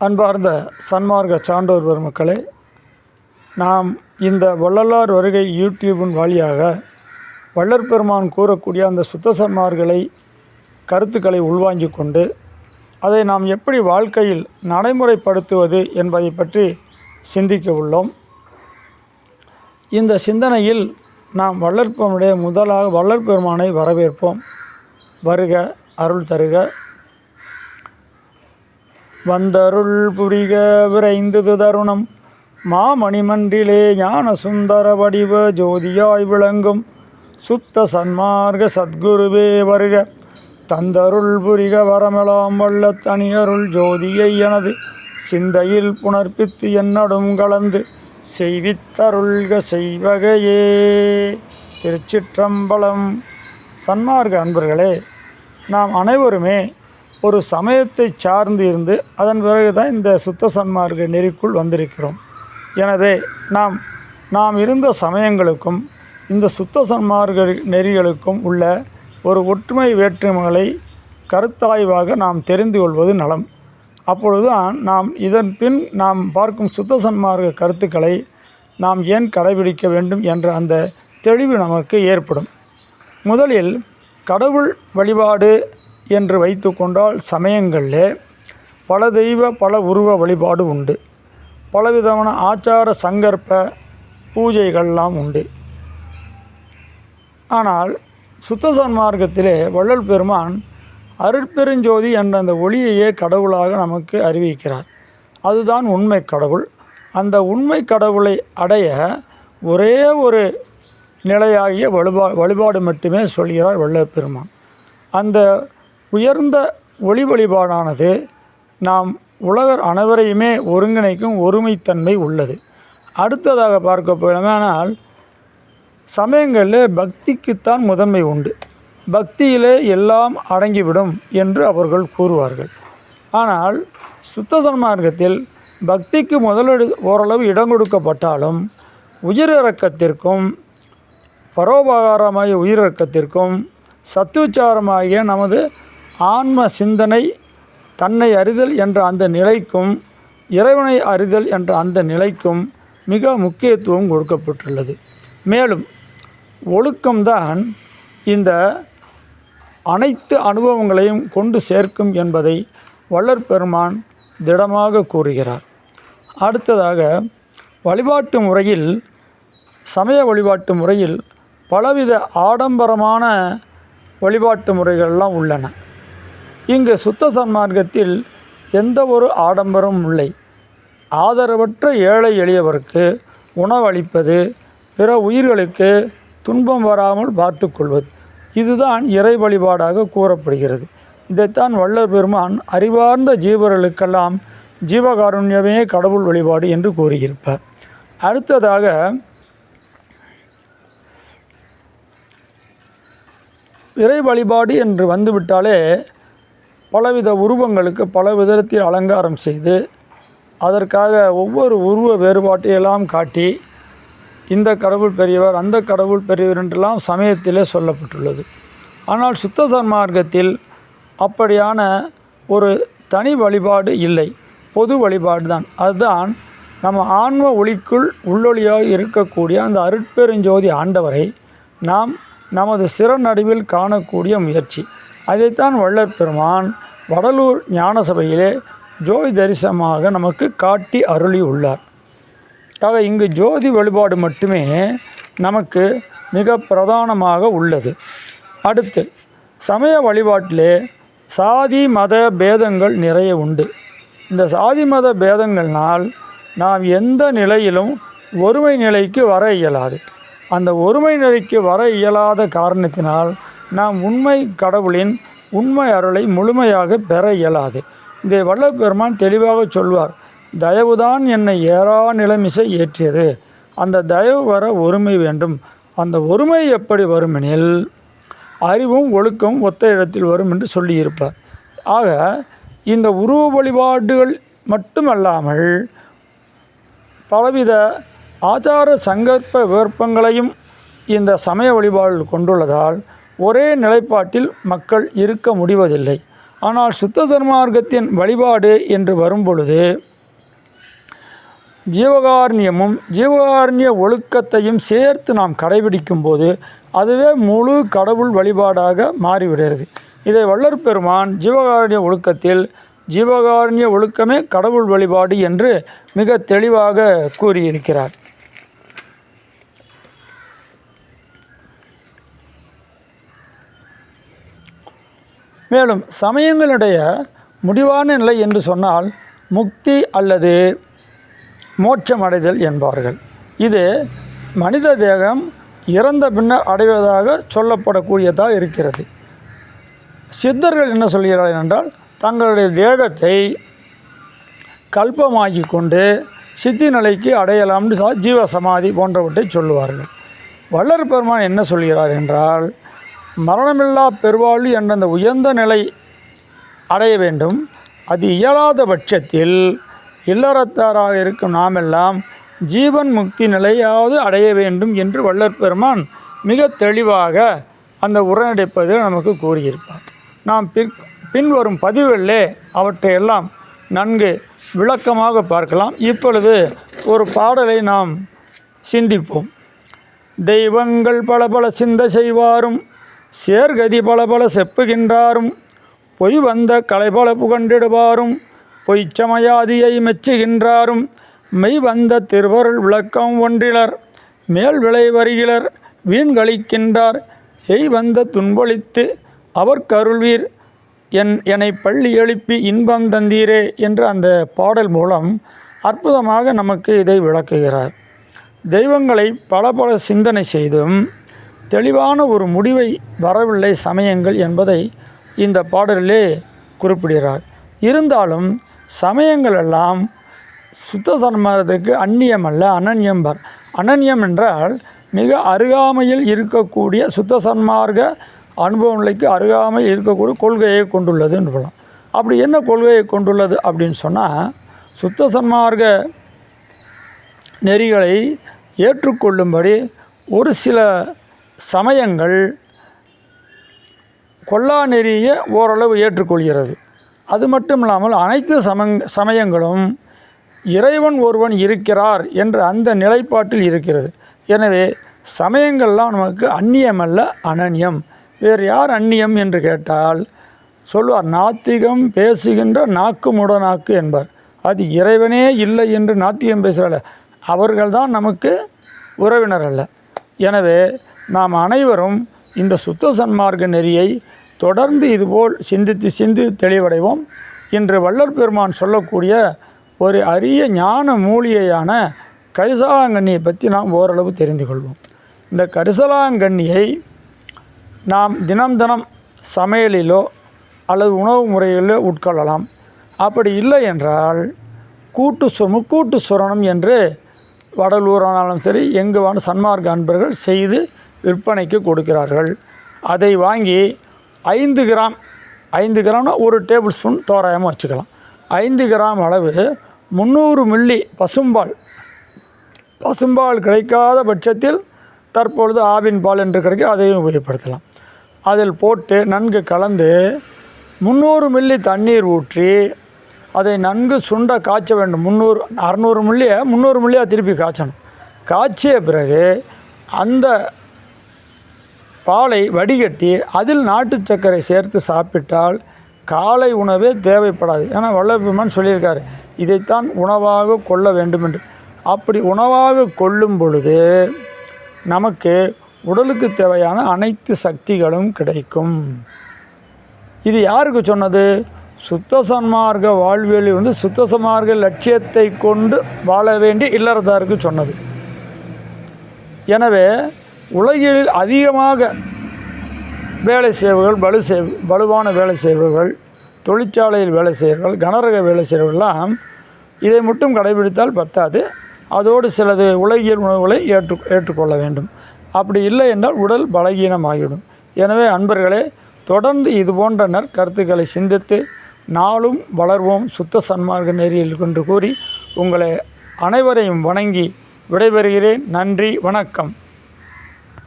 அன்பார்ந்த சன்மார்க்க சான்றோர் பெருமக்களே, நாம் இந்த வள்ளலார் வருகை யூடியூபின் வழியாக வள்ளற்பெருமான் கூறக்கூடிய அந்த சுத்த சன்மார்களை கருத்துக்களை உள்வாங்கிக் கொண்டு அதை நாம் எப்படி வாழ்க்கையில் நடைமுறைப்படுத்துவது என்பதை பற்றி சிந்திக்க உள்ளோம். இந்த சிந்தனையில் நாம் வள்ளற்பெருமானுடைய முதலாக வள்ளற்பெருமானை வரவேற்போம். வருக, அருள் தருக. வந்தருள் புரிக விரைந்தது தருணம், மாமணிமன்றிலே ஞான சுந்தர வடிவ ஜோதியாய் விளங்கும் சுத்த சன்மார்க்க சத்குருவே வருக. தந்தருள் புரிக வரமெலாம் வல்ல தனியருள் ஜோதியை எனது சிந்தையில் புணர்ப்பித்து என்னடும் கலந்து செய்வித்தருள்க செய்வகையே. திருச்சிற்றம்பலம். சன்மார்க்க அன்பர்களே, நாம் அனைவருமே ஒரு சமயத்தை சார்ந்து இருந்து அதன் பிறகு தான் இந்த சுத்த சன்மார்க்க நெறிக்குள் வந்திருக்கிறோம். எனவே நாம் இருந்த சமயங்களுக்கும் இந்த சுத்த சன்மார்க்க நெறிகளுக்கும் உள்ள ஒரு ஒற்றுமை வேற்றுமைகளை கருத்தாய்வாக நாம் தெரிந்து கொள்வது நலம். அப்பொழுதுதான் நாம் இதன் பின் நாம் பார்க்கும் சுத்த சன்மார்க்க கருத்துக்களை நாம் ஏன் கடைபிடிக்க வேண்டும் என்ற அந்த தெளிவு நமக்கு ஏற்படும். முதலில் கடவுள் வழிபாடு என்று வைத்து கொண்டால் சமயங்களில் பல தெய்வ பல உருவ வழிபாடு உண்டு. பலவிதமான ஆச்சார சங்கற்ப பூஜைகள்லாம் உண்டு. ஆனால் சுத்த சன்மார்க்கத்திலே வள்ளல் பெருமான் அருட்பெருஞ்சோதி என்ற அந்த ஒளியையே கடவுளாக நமக்கு அறிவிக்கிறார். அதுதான் உண்மை கடவுள். அந்த உண்மை கடவுளை அடைய ஒரே ஒரு நிலையாகிய வழிபாடு மட்டுமே சொல்கிறார் வள்ளல் பெருமான். அந்த உயர்ந்த ஒளி வழிபாடானது நாம் உலகர் அனைவரையுமே ஒருங்கிணைக்கும் ஒருமைத்தன்மை உள்ளது. அடுத்ததாக பார்க்க போனால் சமயங்களில் பக்திக்குத்தான் முதன்மை உண்டு. பக்தியிலே எல்லாம் அடங்கிவிடும் என்று அவர்கள் கூறுவார்கள். ஆனால் சுத்த சன்மார்க்கத்தில் பக்திக்கு ஓரளவு இடம் கொடுக்கப்பட்டாலும் உயிரிறக்கத்திற்கும் பரோபகாரமாகிய உயிரிறக்கத்திற்கும் சத்துவிச்சாரமாகிய நமது ஆன்ம சிந்தனை, தன்னை அறிதல் என்ற அந்த நிலைக்கும் இறைவனை அறிதல் என்ற அந்த நிலைக்கும் மிக முக்கியத்துவம் கொடுக்கப்பட்டுள்ளது. மேலும் ஒழுக்கம்தான் இந்த அனைத்து அனுபவங்களையும் கொண்டு சேர்க்கும் என்பதை வள்ளற்பெருமான் திடமாக கூறுகிறார். அடுத்ததாக வழிபாட்டு முறையில், சமய வழிபாட்டு முறையில் பலவித ஆடம்பரமான வழிபாட்டு முறைகள்லாம் உள்ளன. இங்கு சுத்த சன்மார்க்கத்தில் எந்த ஒரு ஆடம்பரமும் இல்லை. ஆதரவற்ற ஏழை எளியவருக்கு உணவளிப்பது, பிற உயிர்களுக்கு துன்பம் வராமல் பார்த்து கொள்வது, இதுதான் இறை வழிபாடாக கூறப்படுகிறது. இதைத்தான் வள்ளல் பெருமான் அறிவார்ந்த ஜீவர்களுக்கெல்லாம் ஜீவகாருண்யமே கடவுள் வழிபாடு என்று கூறியிருப்பார். அடுத்ததாக இறை வழிபாடு என்று வந்துவிட்டாலே பலவித உருவங்களுக்கு பல விதத்தில் அலங்காரம் செய்து அதற்காக ஒவ்வொரு உருவ வேறுபாட்டையெல்லாம் காட்டி இந்த கடவுள் பெரியவர், அந்த கடவுள் பெரியவர் என்றெல்லாம் சமயத்திலே சொல்லப்பட்டுள்ளது. ஆனால் சுத்த சன்மார்க்கத்தில் அப்படியான ஒரு தனி வழிபாடு இல்லை, பொது வழிபாடு தான். அதுதான் நம்ம ஆன்ம ஒளிக்குள் உள்ளொளியாக இருக்கக்கூடிய அந்த அருட்பெருஞ்சோதி ஆண்டவரை நாம் நமது சிறநடுவில் காணக்கூடிய முயற்சி. அதைத்தான் வள்ளல் பெருமான் வடலூர் ஞான சபையிலே ஜோதி தரிசனமாக நமக்கு காட்டி அருளி உள்ளார். ஆக இங்கு ஜோதி வழிபாடு மட்டுமே நமக்கு மிக பிரதானமாக உள்ளது. அடுத்து சமய வழிபாட்டிலே சாதி மத பேதங்கள் நிறைய உண்டு. இந்த சாதி மத பேதங்கள்னால் நாம் எந்த நிலையிலும் ஒருமை நிலைக்கு வர இயலாது. அந்த ஒருமை நிலைக்கு வர இயலாத காரணத்தினால் நாம் உண்மை கடவுளின் உண்மை அருளை முழுமையாக பெற இயலாது. இதை வள்ளல் பெருமான் தெளிவாக சொல்வார். தயவுதான் என்னை ஏறா நிலைமிசை ஏற்றியது. அந்த தயவு வர ஒருமை வேண்டும். அந்த ஒருமை எப்படி வருமெனில் அறிவும் ஒழுக்கம் ஒத்த இடத்தில் வரும் என்று சொல்லியிருப்பார். ஆக இந்த உருவ வழிபாடுகள் மட்டுமல்லாமல் பலவித ஆச்சார சங்கற்ப விருப்பங்களையும் இந்த சமய வழிபாடு கொண்டுள்ளதால் ஒரே நிலைப்பாட்டில் மக்கள் இருக்க முடிவதில்லை. ஆனால் சுத்த சன்மார்க்கத்தின் வழிபாடு என்று வரும்பொழுது ஜீவகாருண்ய ஒழுக்கத்தையும் சேர்த்து நாம் கடைபிடிக்கும் போது அதுவே முழு கடவுள் வழிபாடாக மாறிவிடுகிறது. இதை வள்ளற் பெருமான் ஜீவகாருண்ய ஒழுக்கத்தில் ஜீவகாருண்ய ஒழுக்கமே கடவுள் வழிபாடு என்று மிக தெளிவாக கூறியிருக்கிறார். மேலும் சமயங்களுடைய முடிவான நிலை என்று சொன்னால் முக்தி அல்லது மோட்சம் அடைதல் என்பார்கள். இது மனித தேகம் இறந்த பின்னர் அடைவதாக சொல்லப்படக்கூடியதாக இருக்கிறது. சித்தர்கள் என்ன சொல்கிறார்கள் என்றால் தங்களுடைய தேகத்தை கல்பமாக்கி கொண்டு சித்தி நிலைக்கு அடையலாம்னு ஜீவ சமாதி போன்றவற்றை சொல்லுவார்கள். வள்ளற் பெருமான் என்ன சொல்கிறார் என்றால் மரணமில்லா பெருவாழ்வு என்ற அந்த உயர்ந்த நிலை அடைய வேண்டும். அது இயலாத பட்சத்தில் இல்லறத்தாராக இருக்கும் நாமெல்லாம் ஜீவன் முக்தி நிலையாவது அடைய வேண்டும் என்று வள்ளற் பெருமான் மிக தெளிவாக அந்த உரைநடைப்பதில் நமக்கு கூறியிருப்பார். நாம் பின்வரும் பதிவுகளிலே அவற்றையெல்லாம் நன்கு விளக்கமாக பார்க்கலாம். இப்பொழுது ஒரு பாடலை நாம் சிந்திப்போம். தெய்வங்கள் பல பல சிந்த செய்வாரும் சேர்கதி பல பல செப்புகின்றாரும் பொய் வந்த கலைபல புகண்டிடுவாரும் பொய்ச்சமயாதியை மெச்சுகின்றாரும் மெய் வந்த திருவருள் விளக்கம் ஒன்றிலர் மேல் விளை வருகிலர் வீண்களிக்கின்றார் எய் வந்த துன்பொழித்து அவர் கருள்வீர் என்னை பள்ளி எழுப்பி இன்பம் தந்தீரே என்ற அந்த பாடல் மூலம் அற்புதமாக நமக்கு இதை விளக்குகிறார். தெய்வங்களை பல பல சிந்தனை செய்தும் தெளிவான ஒரு முடிவை வரவில்லை சமயங்கள் என்பதை இந்த பாடலிலே குறிப்பிடுகிறார். இருந்தாலும் சமயங்கள் எல்லாம் சுத்த சன்மார்க்கத்துக்கு அந்நியமல்ல, அனன்யம்பர். அனன்யம் என்றால் மிக அருகாமையில் இருக்கக்கூடிய சுத்த சன்மார்க்க அனுபவ நிலைக்கு அருகாமையில் இருக்கக்கூடிய கொள்கையை கொண்டுள்ளதுன்னு சொல்லலாம். அப்படி என்ன கொள்கையை கொண்டுள்ளது அப்படின்னு சொன்னால் சுத்த சன்மார்க்க நெறிகளை ஏற்றுக்கொள்ளும்படி ஒரு சில சமயங்கள் கொல்லா நெறியை ஓரளவு ஏற்றுக்கொள்கிறது. அது மட்டும் இல்லாமல் அனைத்து சமயங்களும் இறைவன் ஒருவன் இருக்கிறார் என்ற அந்த நிலைப்பாட்டில் இருக்கிறது. எனவே சமயங்கள்லாம் நமக்கு அந்நியமல்ல, அனன்யம். வேறு யார் அந்நியம் என்று கேட்டால் சொல்வார், நாத்திகம் பேசுகின்ற நாக்கு முடநாக்கு என்பார். அது இறைவனே இல்லை என்று நாத்திகம் பேசுகிறார்கள், அவர்கள்தான் நமக்கு உறவினர் அல்ல. எனவே நாம் அனைவரும் இந்த சுத்த சன்மார்க்க நெறியை தொடர்ந்து இதுபோல் சிந்தித்து தெளிவடைவோம். இன்று வள்ளற் பெருமான் சொல்லக்கூடிய ஒரு அரிய ஞான மூலிகையான கரிசலாங்கண்ணியை பற்றி நாம் ஓரளவு தெரிந்து கொள்வோம். இந்த கரிசலாங்கண்ணியை நாம் தினம் சமையலிலோ அல்லது உணவு முறைகளிலோ உட்கொள்ளலாம். அப்படி இல்லை என்றால் முக்கூட்டு சுரணம் என்று வடலூரானாலும் சரி எங்கு வான சன்மார்க்க அன்பர்கள் செய்து விற்பனைக்கு கொடுக்கிறார்கள். அதை வாங்கி 5 கிராம்னா ஒரு டேபிள் ஸ்பூன் தோராயமாக வச்சுக்கலாம். 5 கிராம் அளவு 300 மில்லி பசும்பால் கிடைக்காத பட்சத்தில் தற்பொழுது ஆவின் பால் என்று கிடைக்கும், அதையும் உபயோகப்படுத்தலாம். அதில் போட்டு நன்கு கலந்து 300 மில்லி தண்ணீர் ஊற்றி அதை நன்கு சுண்ட காய்ச்ச வேண்டும். 600 மில்லியை 300 மில்லியாக திருப்பி காய்ச்சணும். காய்ச்சிய பிறகு அந்த பாலை வடிகட்டி அதில் நாட்டு சர்க்கரை சேர்த்து சாப்பிட்டால் காலை உணவே தேவைப்படாது. ஏன்னா வள்ளற் பெருமான் சொல்லியிருக்காரு, இதைத்தான் உணவாக கொள்ள வேண்டும் என்று. அப்படி உணவாக கொள்ளும் பொழுது நமக்கு உடலுக்கு தேவையான அனைத்து சக்திகளும் கிடைக்கும். இது யாருக்கு சொன்னது? சுத்த சன்மார்க்க வாழ்வியலில் சுத்த சன்மார்க்க லட்சியத்தை கொண்டு வாழ வேண்டிய இல்லறத்தாருக்கு சொன்னது. எனவே உலகில் அதிகமாக வேலை செய்வர்கள், வலுவான வேலை செய்வர்கள், தொழிற்சாலையில் வேலை செய்வர்கள், கனரக வேலை செய்வர்கள்லாம் இதை மட்டும் கடைபிடித்தால் பத்தாது. அதோடு சிலது உலகியல் உணவுகளை ஏற்றுக்கொள்ள வேண்டும். அப்படி இல்லை என்றால் உடல் பலகீனமாகிவிடும். எனவே அன்பர்களே, தொடர்ந்து இது போன்ற நற்கருத்துக்களை சிந்தித்து நாளும் வளர்வோம் சுத்த சன்மார்க்க நெறியில் என்று கூறி உங்களை அனைவரையும் வணங்கி விடைபெறுகிறேன். நன்றி, வணக்கம்.